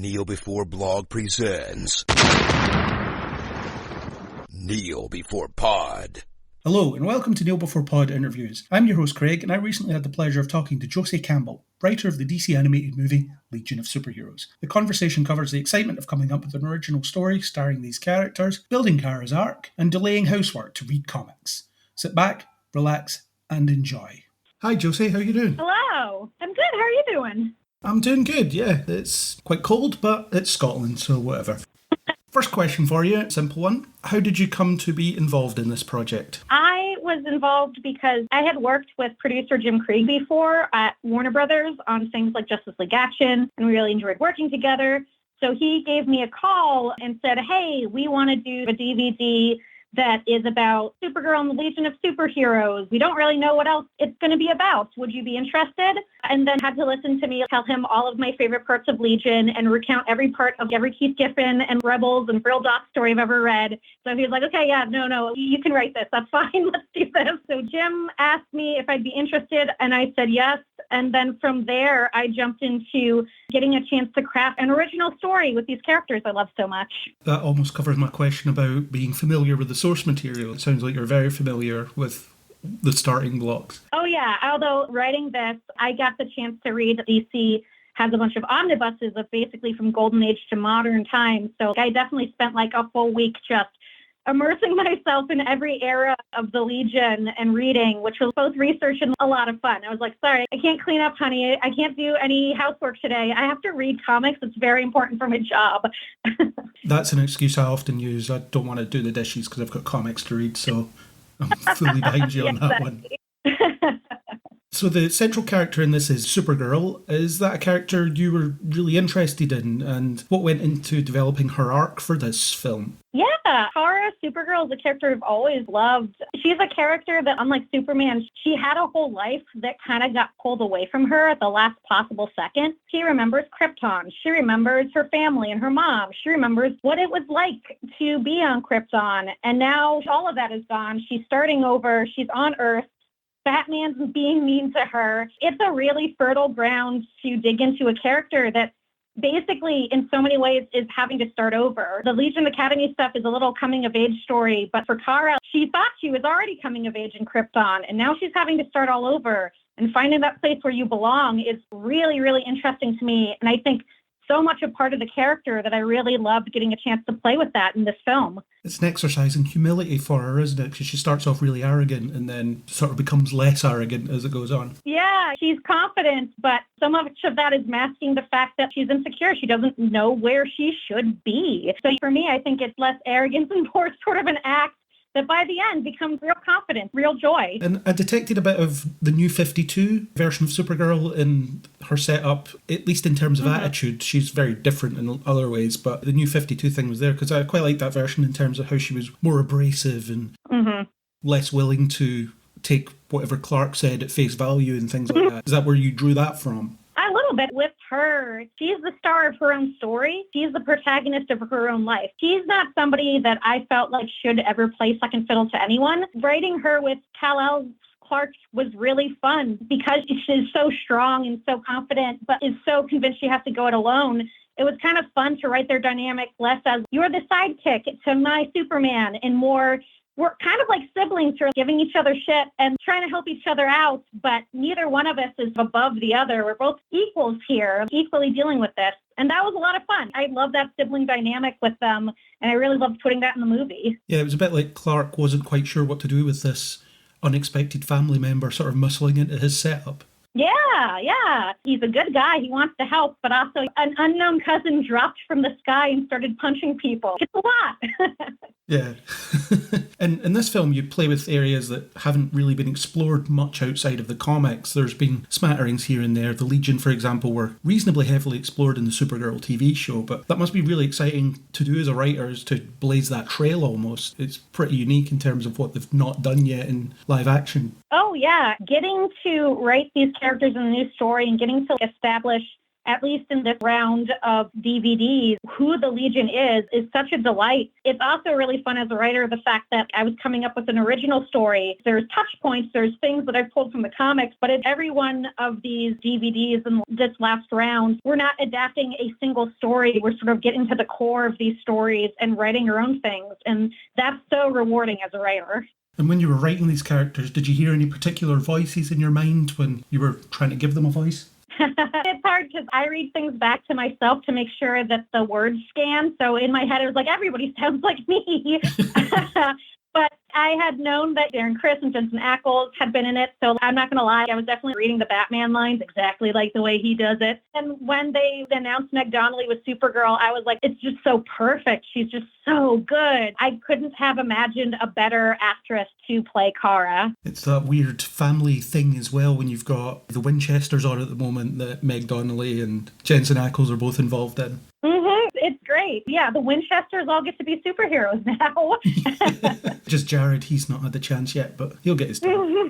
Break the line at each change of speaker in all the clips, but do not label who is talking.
Kneel Before Blog presents Kneel Before Pod.
Hello and welcome to Kneel Before Pod interviews. I'm your host Craig, and I recently had the pleasure of talking to Josie Campbell, writer of the DC animated movie Legion of Superheroes. The conversation covers the excitement of coming up with an original story starring these characters, building Kara's arc, and delaying housework to read comics. Sit back, relax, and enjoy. Hi Josie, how you doing?
Hello, I'm good. How are you doing?
I'm doing good, yeah. It's quite cold, but it's Scotland, so whatever. First question for you, simple one. How did you come to be involved in this project?
I was involved because I had worked with producer Jim Krieg before at Warner Brothers on things like Justice League Action, and we really enjoyed working together. So he gave me a call and said, hey, we want to do a DVD that is about Supergirl and the Legion of Superheroes. We don't really know what else it's going to be about. Would you be interested? And then had to listen to me tell him all of my favorite parts of Legion and recount every part of every Keith Giffen and Rebels and Frill Doc story I've ever read. So he was like, okay, yeah, no, you can write this. That's fine. Let's do this. So Jim asked me if I'd be interested, and I said yes. And then from there, I jumped into getting a chance to craft an original story with these characters I love so much.
That almost covers my question about being familiar with the source material. It sounds like you're very familiar with the starting blocks.
Oh, yeah. Although writing this, I got the chance to read DC has a bunch of omnibuses of basically from golden age to modern times. So I definitely spent like a full week just immersing myself in every era of the Legion and reading, which was both research and a lot of fun. I was like, sorry, I can't clean up, honey. I can't do any housework today. I have to read comics. It's very important for my job.
That's an excuse I often use. I don't want to do the dishes because I've got comics to read, so I'm fully behind you on that one. So the central character in this is Supergirl. Is that a character you were really interested in? And what went into developing her arc for this film?
Yeah, Kara, Supergirl, is a character I've always loved. She's a character that, unlike Superman, she had a whole life that kind of got pulled away from her at the last possible second. She remembers Krypton. She remembers her family and her mom. She remembers what it was like to be on Krypton. And now all of that is gone. She's starting over. She's on Earth. Batman's being mean to her. It's a really fertile ground to dig into a character that basically, in so many ways, is having to start over. The Legion Academy stuff is a little coming-of-age story, but for Kara, she thought she was already coming of age in Krypton, and now she's having to start all over. And finding that place where you belong is really, really interesting to me, and I think so much a part of the character that I really loved getting a chance to play with that in this film.
It's an exercise in humility for her, isn't it? Because she starts off really arrogant and then sort of becomes less arrogant as it goes on.
Yeah, she's confident, but so much of that is masking the fact that she's insecure. She doesn't know where she should be. So for me, I think it's less arrogance and more sort of an act that by the end becomes real confidence, real joy.
And I detected a bit of the New 52 version of Supergirl in her setup, at least in terms of attitude. She's very different in other ways, but the New 52 thing was there because I quite liked that version in terms of how she was more abrasive and less willing to take whatever Clark said at face value and things like that. Is that where you drew that from?
A little bit with her. She's the star of her own story. She's the protagonist of her own life. She's not somebody that I felt like should ever play second fiddle to anyone. Writing her with Kal-El Clark was really fun because she's so strong and so confident, but is so convinced she has to go it alone. It was kind of fun to write their dynamic less as you're the sidekick to my Superman and more we're kind of like siblings who are giving each other shit and trying to help each other out, but neither one of us is above the other. We're both equals here, equally dealing with this. And that was a lot of fun. I love that sibling dynamic with them, and I really loved putting that in the movie.
Yeah, it was a bit like Clark wasn't quite sure what to do with this unexpected family member sort of muscling into his setup.
Yeah. He's a good guy. He wants to help, but also an unknown cousin dropped from the sky and started punching people. It's a lot.
Yeah. And in this film, you play with areas that haven't really been explored much outside of the comics. There's been smatterings here and there. The Legion, for example, were reasonably heavily explored in the Supergirl TV show, but that must be really exciting to do as a writer, is to blaze that trail almost. It's pretty unique in terms of what they've not done yet in live action.
Oh, yeah. Getting to write these characters in a new story and getting to establish at least in this round of DVDs, who the Legion is such a delight. It's also really fun as a writer, the fact that I was coming up with an original story. There's touch points, there's things that I've pulled from the comics, but in every one of these DVDs in this last round, we're not adapting a single story. We're sort of getting to the core of these stories and writing our own things. And that's so rewarding as a writer.
And when you were writing these characters, did you hear any particular voices in your mind when you were trying to give them a voice?
It's hard because I read things back to myself to make sure that the words scan. So in my head, it was like, everybody sounds like me. But I had known that Darren Criss and Jensen Ackles had been in it, so I'm not going to lie, I was definitely reading the Batman lines exactly like the way he does it. And when they announced Meg Donnelly with Supergirl, I was like, it's just so perfect. She's just so good. I couldn't have imagined a better actress to play Kara.
It's that weird family thing as well when you've got the Winchesters on at the moment that Meg Donnelly and Jensen Ackles are both involved in.
It's great. Yeah, the Winchesters all get to be superheroes now.
Just Jared, he's not had the chance yet, but he'll get his time.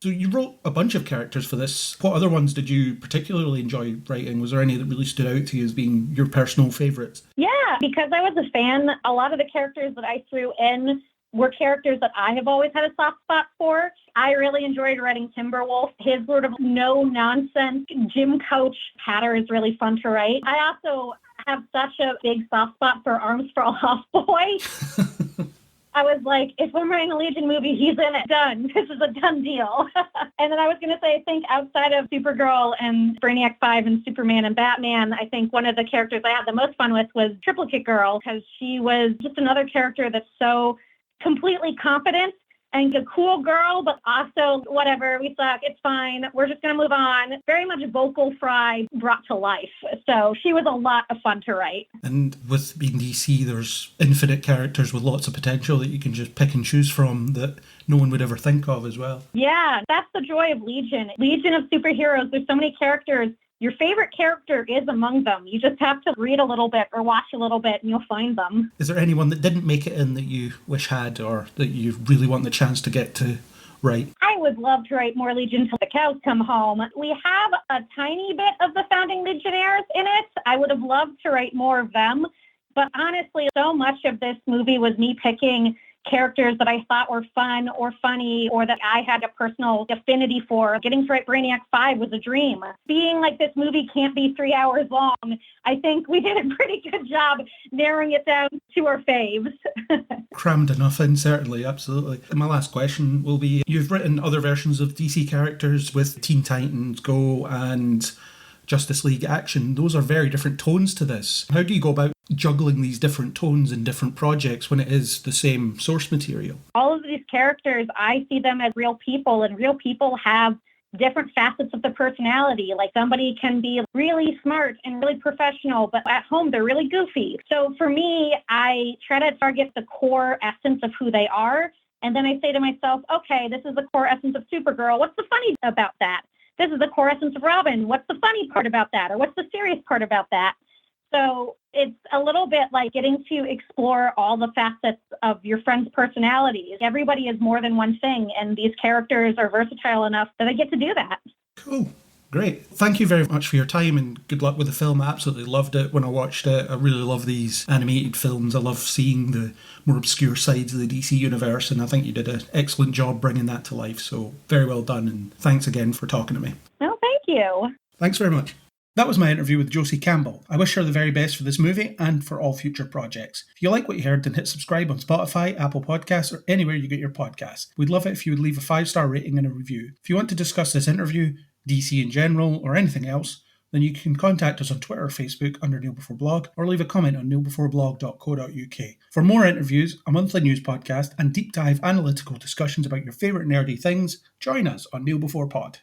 So you wrote a bunch of characters for this. What other ones did you particularly enjoy writing? Was there any that really stood out to you as being your personal favourites?
Yeah, because I was a fan, a lot of the characters that I threw in were characters that I have always had a soft spot for. I really enjoyed writing Timberwolf. His sort of no-nonsense gym coach patter is really fun to write. I also have such a big soft spot for Arms for a Lost Boy. I was like, if I'm writing a Legion movie, he's in it. Done. This is a done deal. And then I was going to say, I think outside of Supergirl and Brainiac 5 and Superman and Batman, I think one of the characters I had the most fun with was Triplicate Girl, because she was just another character that's so completely confident and a cool girl, but also whatever, we suck, it's fine, we're just going to move on. Very much vocal fry brought to life. So she was a lot of fun to write. And
with being DC, there's infinite characters with lots of potential that you can just pick and choose from that no one would ever think of as well.
Yeah, that's the joy of Legion. Legion of superheroes, there's so many characters. Your favorite character is among them. You just have to read a little bit or watch a little bit and you'll find them.
Is there anyone that didn't make it in that you wish had or that you really want the chance to get to write?
I would love to write more Legion till the cows come home. We have a tiny bit of the founding Legionnaires in it. I would have loved to write more of them. But honestly, so much of this movie was me picking characters that I thought were fun or funny or that I had a personal affinity for. Getting to write Brainiac 5 was a dream. Being like this movie can't be 3 hours long, I think we did a pretty good job narrowing it down to our faves.
Crammed enough in, certainly, absolutely. And my last question will be, you've written other versions of DC characters with Teen Titans Go and Justice League Action. Those are very different tones to this. How do you go about juggling these different tones in different projects when it is the same source material? All of these characters, I see them as real people, and real people have different facets of the personality. Like somebody can be really smart and really professional, but at home they're really goofy. So for me, I try to target the core essence of who they are. And then I say to myself, okay, this is the core essence of Supergirl. What's the funny about that? This is the core essence of Robin. What's the funny part about that? Or what's the serious part about that? So it's a little bit like getting to explore all the facets of your friend's personalities. Everybody is more than one thing, and these characters are versatile enough that I get to do that. Cool. Great. Thank you very much for your time and good luck with the film. I absolutely loved it when I watched it. I really love these animated films. I love seeing the more obscure sides of the DC universe, and I think you did an excellent job bringing that to life. So very well done, and thanks again for talking to me. Oh, thank you. Thanks very much. That was my interview with Josie Campbell. I wish her the very best for this movie and for all future projects. If you like what you heard, then hit subscribe on Spotify, Apple Podcasts, or anywhere you get your podcasts. We'd love it if you would leave a 5-star rating and a review. If you want to discuss this interview, DC in general, or anything else, then you can contact us on Twitter or Facebook under Kneel Before Blog, or leave a comment on kneelbeforeblog.co.uk. For more interviews, a monthly news podcast, and deep dive analytical discussions about your favourite nerdy things, join us on Kneel Before Pod.